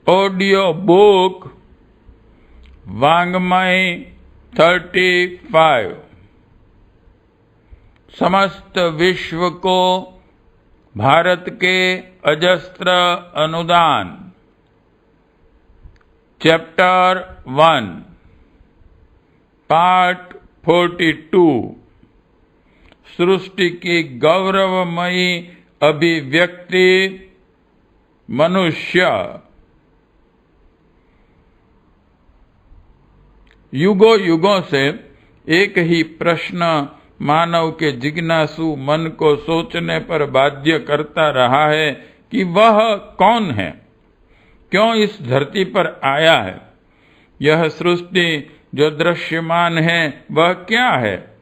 Audio book वाङ्मय 35। समस्त विश्व को भारत के अजस्त्र अनुदान। Chapter 1 part 42। सृष्टि की गौरवमयी अभिव्यक्ति मनुष्य। युगों युगों से एक ही प्रश्न मानव के जिज्ञासु मन को सोचने पर बाध्य करता रहा है कि वह कौन है, क्यों इस धरती पर आया है। यह सृष्टि जो दृश्यमान है वह क्या है,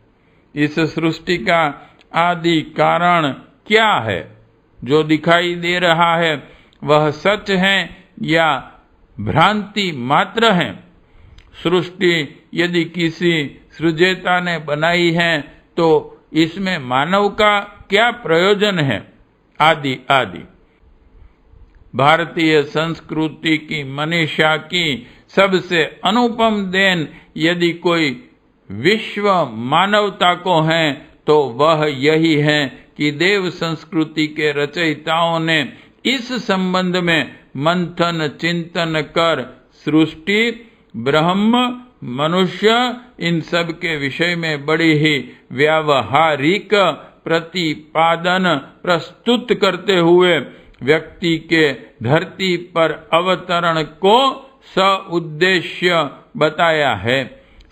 इस सृष्टि का आदि कारण क्या है। जो दिखाई दे रहा है वह सच है या भ्रांति मात्र है। सृष्टि यदि किसी सृजेता ने बनाई है तो इसमें मानव का क्या प्रयोजन है, आदि आदि। भारतीय संस्कृति की मनीषा की सबसे अनुपम देन यदि कोई विश्व मानवता को है तो वह यही है कि देव संस्कृति के रचयिताओं ने इस संबंध में मंथन चिंतन कर सृष्टि, ब्रह्म, मनुष्य इन सब के विषय में बड़ी ही व्यावहारिक प्रतिपादन प्रस्तुत करते हुए व्यक्ति के धरती पर अवतरण को सउद्देश्य बताया है।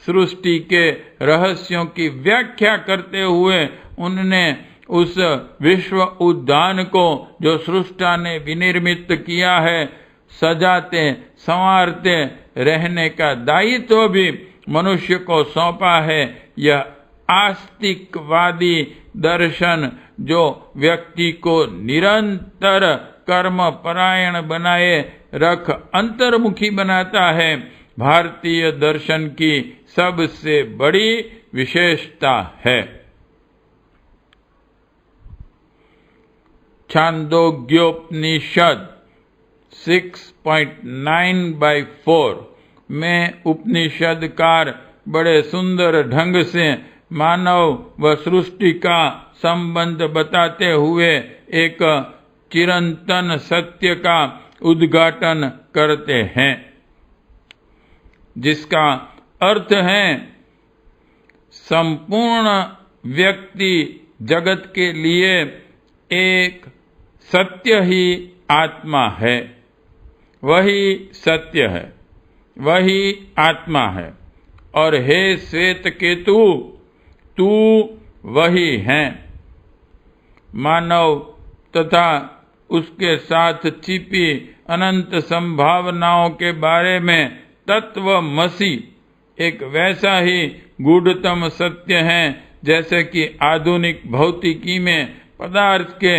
सृष्टि के रहस्यों की व्याख्या करते हुए उनने उस विश्व उद्यान को जो सृष्टा ने विनिर्मित किया है, सजाते संवारते रहने का दायित्व भी मनुष्य को सौंपा है। यह आस्तिकवादी दर्शन जो व्यक्ति को निरंतर कर्म परायण बनाए रख अंतर्मुखी बनाता है, भारतीय दर्शन की सबसे बड़ी विशेषता है। छांदोग्योपनिषद 6.9/4 में उपनिषदकार बड़े सुंदर ढंग से मानव व सृष्टि का संबंध बताते हुए एक चिरंतन सत्य का उद्घाटन करते हैं, जिसका अर्थ है संपूर्ण व्यक्ति जगत के लिए एक सत्य ही आत्मा है। वही सत्य है, वही आत्मा है। और हे श्वेत केतु, तू वही है। मानव तथा उसके साथ छिपी अनंत संभावनाओं के बारे में तत्वमसि एक वैसा ही गूढ़तम सत्य है जैसे कि आधुनिक भौतिकी में पदार्थ के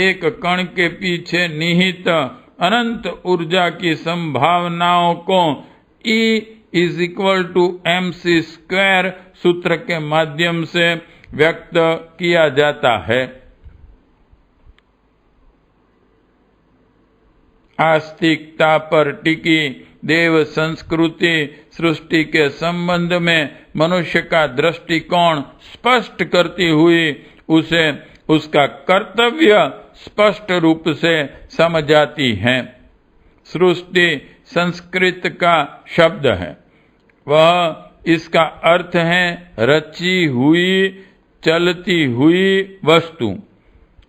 एक कण के पीछे निहित अनंत ऊर्जा की संभावनाओं को E=mc² सूत्र के माध्यम से व्यक्त किया जाता है। आस्तिकता पर टिकी देव संस्कृति सृष्टि के संबंध में मनुष्य का दृष्टिकोण स्पष्ट करती हुई उसे उसका कर्तव्य स्पष्ट रूप से समझाती है। सृष्टि संस्कृत का शब्द है। वह इसका अर्थ है रची हुई, चलती हुई वस्तु।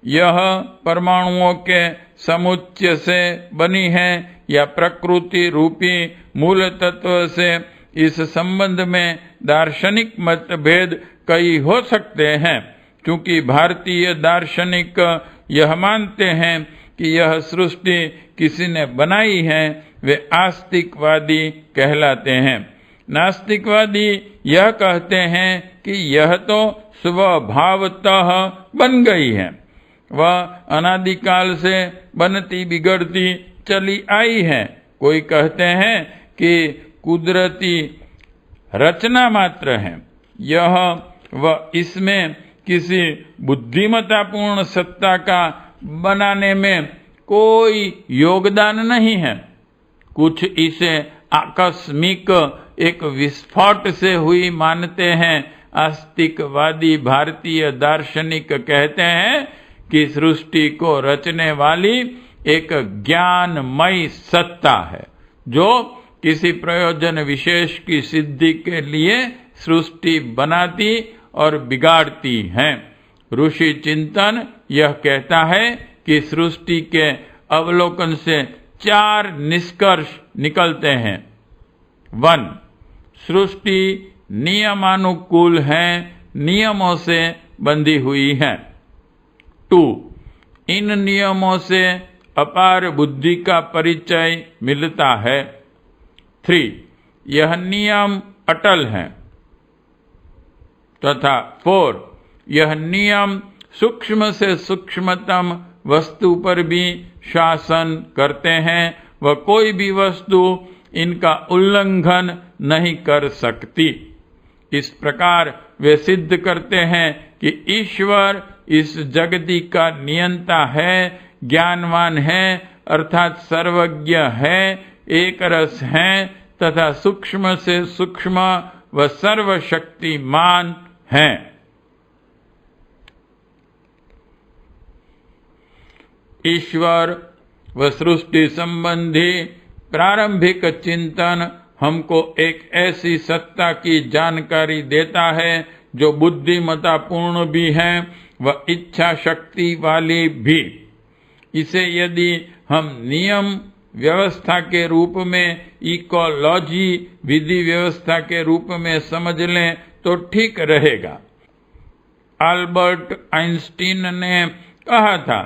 यह परमाणुओं के समुच्चय से बनी है या प्रकृति रूपी मूल तत्व से। इस संबंध में दार्शनिक मतभेद कई हो सकते हैं, क्योंकि भारतीय दार्शनिक यह मानते हैं कि यह सृष्टि किसी ने बनाई है, वे आस्तिकवादी कहलाते हैं। नास्तिकवादी यह कहते हैं कि यह तो स्वभावतः बन गई है, वह अनादिकाल से बनती बिगड़ती चली आई है। कोई कहते हैं कि कुदरती रचना मात्र है, यह व इसमें किसी बुद्धिमत्तापूर्ण सत्ता का बनाने में कोई योगदान नहीं है। कुछ इसे आकस्मिक एक विस्फोट से हुई मानते हैं। आस्तिकवादी भारतीय दार्शनिक कहते हैं कि सृष्टि को रचने वाली एक ज्ञानमयी सत्ता है जो किसी प्रयोजन विशेष की सिद्धि के लिए सृष्टि बनाती और बिगाड़ती है। ऋषि चिंतन यह कहता है कि सृष्टि के अवलोकन से 4 निष्कर्ष निकलते हैं। 1. सृष्टि नियमानुकूल है, नियमों से बंधी हुई है। 2. इन नियमों से अपार बुद्धि का परिचय मिलता है। 3. यह नियम अटल है। तथा 4. यह नियम सूक्ष्म से सूक्ष्मतम वस्तु पर भी शासन करते हैं व कोई भी वस्तु इनका उल्लंघन नहीं कर सकती। इस प्रकार वे सिद्ध करते हैं कि ईश्वर इस जगति का नियंता है, ज्ञानवान है अर्थात सर्वज्ञ है, एक रस है तथा सूक्ष्म से सूक्ष्म व सर्वशक्तिमान है। ईश्वर व सृष्टि संबंधी प्रारंभिक चिंतन हमको एक ऐसी सत्ता की जानकारी देता है जो बुद्धिमता पूर्ण भी है व इच्छा शक्ति वाली भी। इसे यदि हम नियम व्यवस्था के रूप में, इकोलॉजी विधि व्यवस्था के रूप में समझ लें तो ठीक रहेगा। अल्बर्ट आइंस्टीन ने कहा था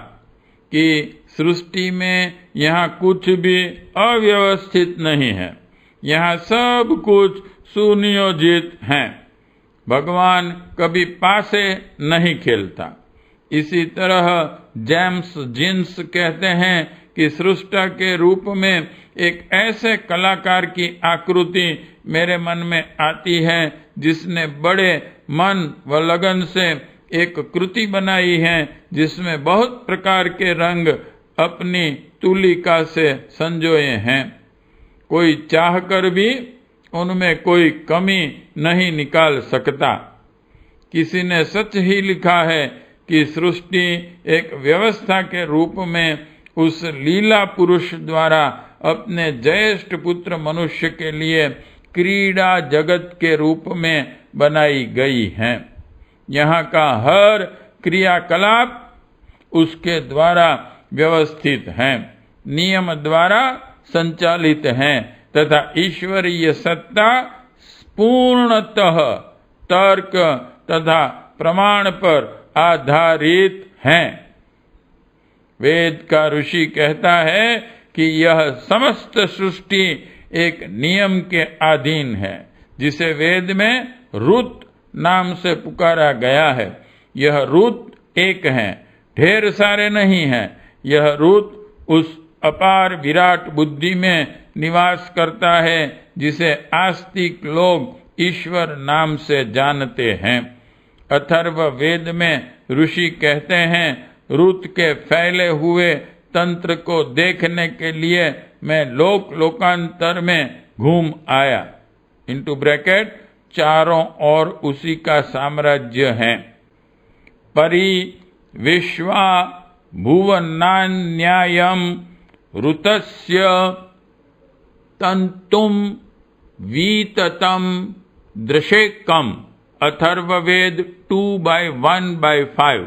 कि सृष्टि में यहाँ कुछ भी अव्यवस्थित नहीं है, यहाँ सब कुछ सुनियोजित है। भगवान कभी पासे नहीं खेलता। इसी तरह जेम्स जीन्स कहते हैं कि सृष्टा के रूप में एक ऐसे कलाकार की आकृति मेरे मन में आती है जिसने बड़े मन व लगन से एक कृति बनाई है जिसमें बहुत प्रकार के रंग अपनी तुलिका से संजोए हैं। कोई चाहकर भी उनमें कोई कमी नहीं निकाल सकता। किसी ने सच ही लिखा है कि सृष्टि एक व्यवस्था के रूप में उस लीला पुरुष द्वारा अपने ज्येष्ठ पुत्र मनुष्य के लिए क्रीड़ा जगत के रूप में बनाई गई है। यहाँ का हर क्रियाकलाप उसके द्वारा व्यवस्थित है, नियम द्वारा संचालित है तथा ईश्वरीय सत्ता पूर्णतः तर्क तथा प्रमाण पर आधारित है। वेद का ऋषि कहता है कि यह समस्त सृष्टि एक नियम के अधीन है जिसे वेद में रुत नाम से पुकारा गया है। यह रुत एक है, ढेर सारे नहीं हैं। यह रुत उस अपार विराट बुद्धि में निवास करता है जिसे आस्तिक लोग ईश्वर नाम से जानते हैं। अथर्व वेद में ऋषि कहते हैं, रुत के फैले हुए तंत्र को देखने के लिए मैं लोकांतर में घूम आया। इनटू ब्रैकेट चारों ओर उसी का साम्राज्य है। परि विश्वा भुवनान्यायम ऋतस्य तंतुम वीततम दृशेकम। अथर्ववेद 2/1/5।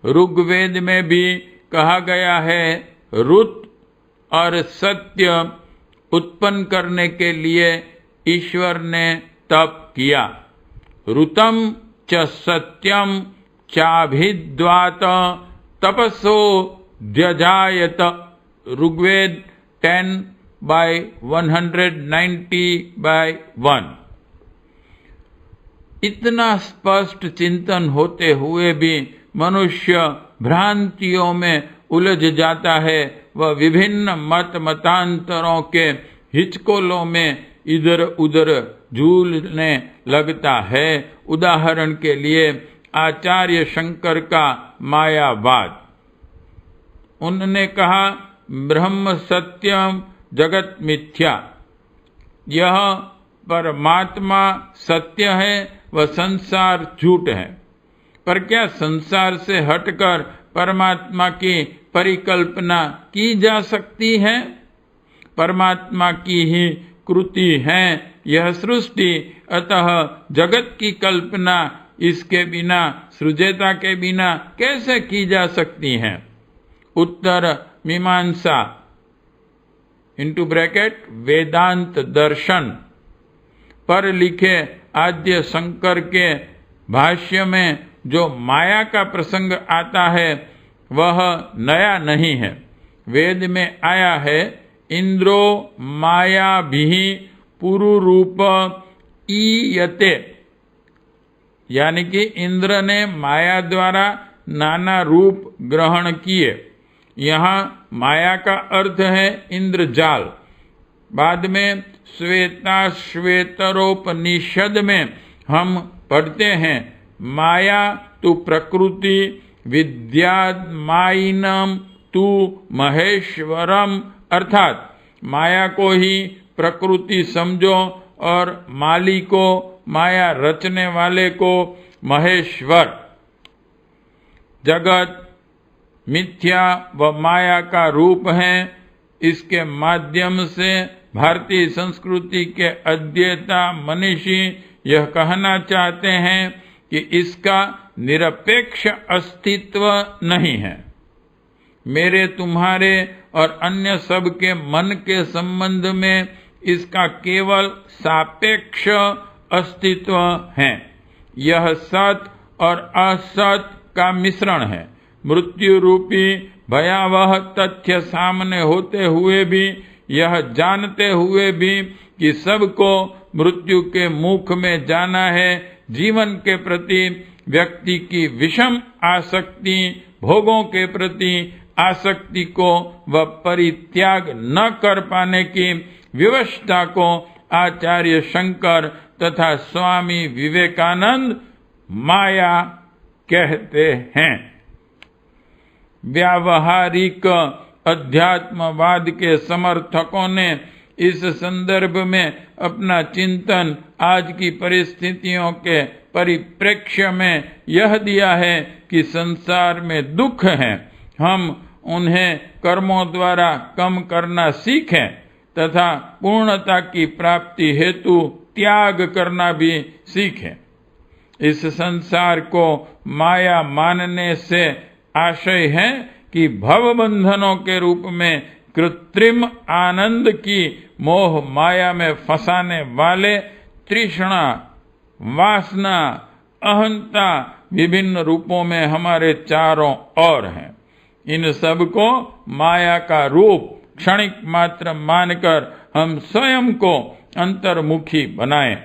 ऋग्वेद में भी कहा गया है, रुत और सत्य उत्पन्न करने के लिए ईश्वर ने तप किया। ऋतम च सत्यम चाभिद्वात तपसो द्यजायत। ऋग्वेद 10/190/1। इतना स्पष्ट चिंतन होते हुए भी मनुष्य भ्रांतियों में उलझ जाता है। वह विभिन्न मतांतरों के हिचकोलों में इधर उधर झूलने लगता है। उदाहरण के लिए आचार्य शंकर का मायावाद। उन्होंने कहा, ब्रह्म सत्यम जगत मिथ्या। यह परमात्मा सत्य है, वह संसार झूठ है। पर क्या संसार से हटकर परमात्मा की परिकल्पना की जा सकती है? परमात्मा की ही कृति है यह सृष्टि, अतः जगत की कल्पना इसके बिना, सृजेता के बिना कैसे की जा सकती है? उत्तर मीमांसा (वेदांत दर्शन) पर लिखे आद्य शंकर के भाष्य में जो माया का प्रसंग आता है वह नया नहीं है। वेद में आया है, इंद्रो माया भी पुरुरूप ईयते, यानी कि इंद्र ने माया द्वारा नाना रूप ग्रहण किए। यहाँ माया का अर्थ है इंद्रजाल। बाद में श्वेताश्वेतरोपनिषद में हम पढ़ते हैं, माया तु प्रकृति विद्यामायिनम तु महेश्वरम, अर्थात माया को ही प्रकृति समझो और माली को, माया रचने वाले को महेश्वर। जगत मिथ्या व माया का रूप है। इसके माध्यम से भारतीय संस्कृति के अध्येता मनीषी यह कहना चाहते हैं कि इसका निरपेक्ष अस्तित्व नहीं है। मेरे, तुम्हारे और अन्य सब के मन के संबंध में इसका केवल सापेक्ष अस्तित्व है। यह सत और असत का मिश्रण है। मृत्यु रूपी भयावह तथ्य सामने होते हुए भी, यह जानते हुए भी कि सबको मृत्यु के मुख में जाना है, जीवन के प्रति व्यक्ति की विषम आसक्ति, भोगों के प्रति आसक्ति को वह परित्याग न कर पाने की विवशता को आचार्य शंकर तथा स्वामी विवेकानंद माया कहते हैं। व्यावहारिक अध्यात्मवाद के समर्थकों ने इस संदर्भ में अपना चिंतन आज की परिस्थितियों के परिप्रेक्ष्य में यह दिया है कि संसार में दुख है, हम उन्हें कर्मों द्वारा कम करना सीखें तथा पूर्णता की प्राप्ति हेतु त्याग करना भी सीखें। इस संसार को माया मानने से आशय है कि भवबंधनों के रूप में कृत्रिम आनंद की मोह माया में फंसाने वाले तृष्णा, वासना, अहंता विभिन्न रूपों में हमारे चारों ओर हैं। इन सब को माया का रूप क्षणिक मात्र मानकर हम स्वयं को अंतर्मुखी बनाएं।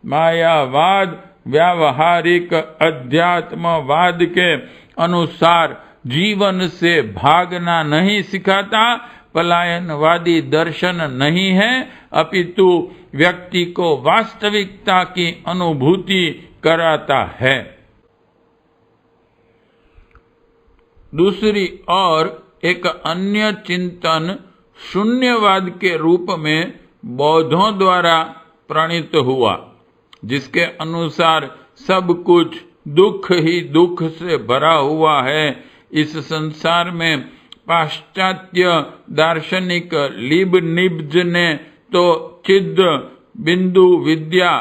मायावाद व्यावहारिक अध्यात्मवाद के अनुसार जीवन से भागना नहीं सिखाता, पलायनवादी दर्शन नहीं है, अपितु व्यक्ति को वास्तविकता की अनुभूति कराता है। दूसरी ओर एक अन्य चिंतन शून्यवाद के रूप में बौद्धों द्वारा प्रणीत हुआ, जिसके अनुसार सब कुछ दुख ही दुख से भरा हुआ है। इस संसार में पाश्चात्य दार्शनिक लीबनिज़ ने तो चिद बिंदु विद्या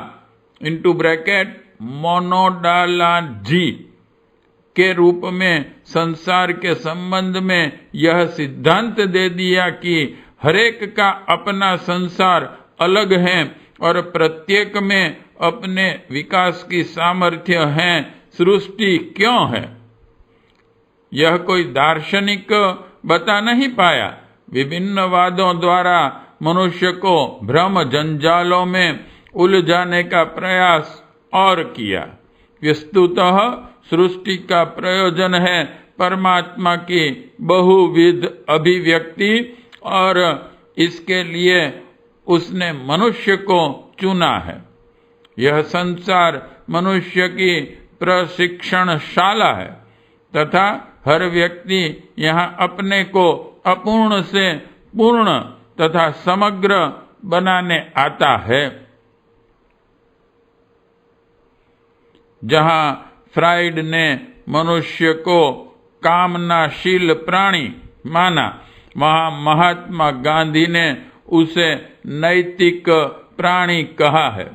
(मोनोडालॉजी) के रूप में संसार के संबंध में यह सिद्धांत दे दिया कि हरेक का अपना संसार अलग है और प्रत्येक में अपने विकास की सामर्थ्य है। सृष्टि क्यों है यह कोई दार्शनिक बता नहीं पाया। विभिन्न वादों द्वारा मनुष्य को भ्रम जंजालों में उलझाने का प्रयास और किया। वस्तुतः सृष्टि का प्रयोजन है परमात्मा की बहुविध अभिव्यक्ति और इसके लिए उसने मनुष्य को चुना है। यह संसार मनुष्य की प्रशिक्षणशाला है तथा हर व्यक्ति यहाँ अपने को अपूर्ण से पूर्ण तथा समग्र बनाने आता है। जहां फ्राइड ने मनुष्य को कामनाशील प्राणी माना, वहां महात्मा गांधी ने उसे नैतिक प्राणी कहा है।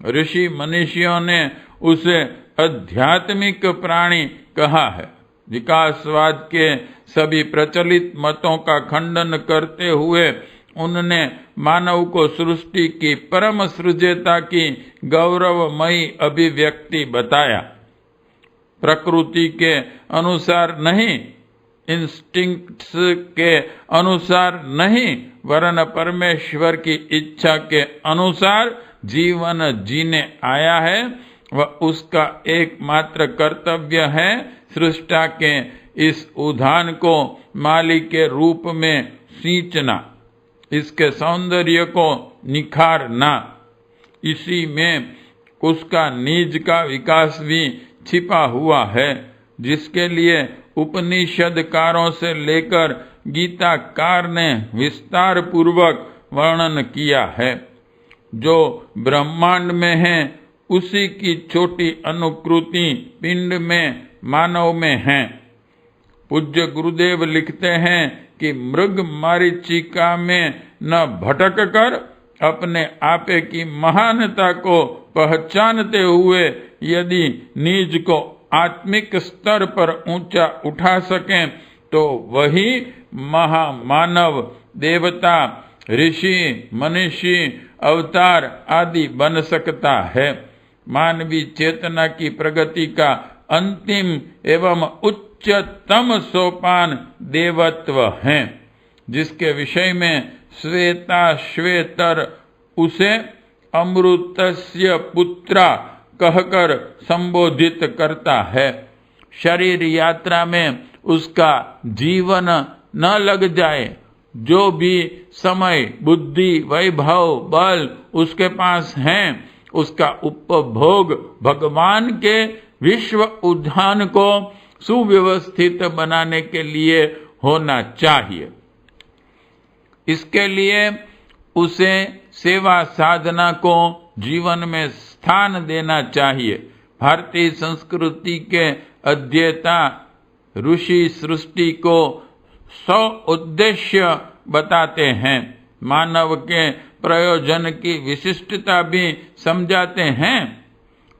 ऋषि मनीषियों ने उसे आध्यात्मिक प्राणी कहा है। विकासवाद के सभी प्रचलित मतों का खंडन करते हुए उनने मानव को सृष्टि की परम सृजता की गौरवमयी अभिव्यक्ति बताया। प्रकृति के अनुसार नहीं, इंस्टिंक्ट्स के अनुसार नहीं, वरन परमेश्वर की इच्छा के अनुसार जीवन जीने आया है। वह उसका एकमात्र कर्तव्य है सृष्टा के इस उद्यान को माली के रूप में सींचना, इसके सौंदर्य को निखारना। इसी में उसका निज का विकास भी छिपा हुआ है, जिसके लिए उपनिषदकारों से लेकर गीताकार ने विस्तार पूर्वक वर्णन किया है। जो ब्रह्मांड में है उसी की छोटी अनुकृति पिंड में, मानव में है। पूज्य गुरुदेव लिखते हैं कि मृग मारीचिका में न भटक कर अपने आपे की महानता को पहचानते हुए यदि निज को आत्मिक स्तर पर ऊंचा उठा सकें तो वही महामानव, देवता, ऋषि, मनीषी, अवतार आदि बन सकता है। मानवीय चेतना की प्रगति का अंतिम एवं उच्चतम सोपान देवत्व है, जिसके विषय में श्वेता श्वेतर उसे अमृतस्य पुत्रा कहकर संबोधित करता है। शरीर यात्रा में उसका जीवन न लग जाए। जो भी समय, बुद्धि, वैभव, बल उसके पास हैं, उसका उपभोग भगवान के विश्व उद्यान को सुव्यवस्थित बनाने के लिए होना चाहिए। इसके लिए उसे सेवा साधना को जीवन में स्थान देना चाहिए। भारतीय संस्कृति के अध्येता ऋषि सृष्टि को 100 उद्देश्य बताते हैं। मानव के प्रयोजन की विशिष्टता भी समझाते हैं।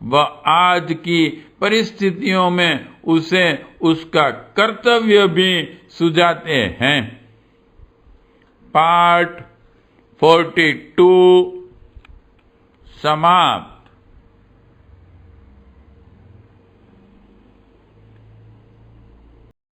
वह आज की परिस्थितियों में उसे उसका कर्तव्य भी सुझाते हैं। पार्ट 42 समाप्त।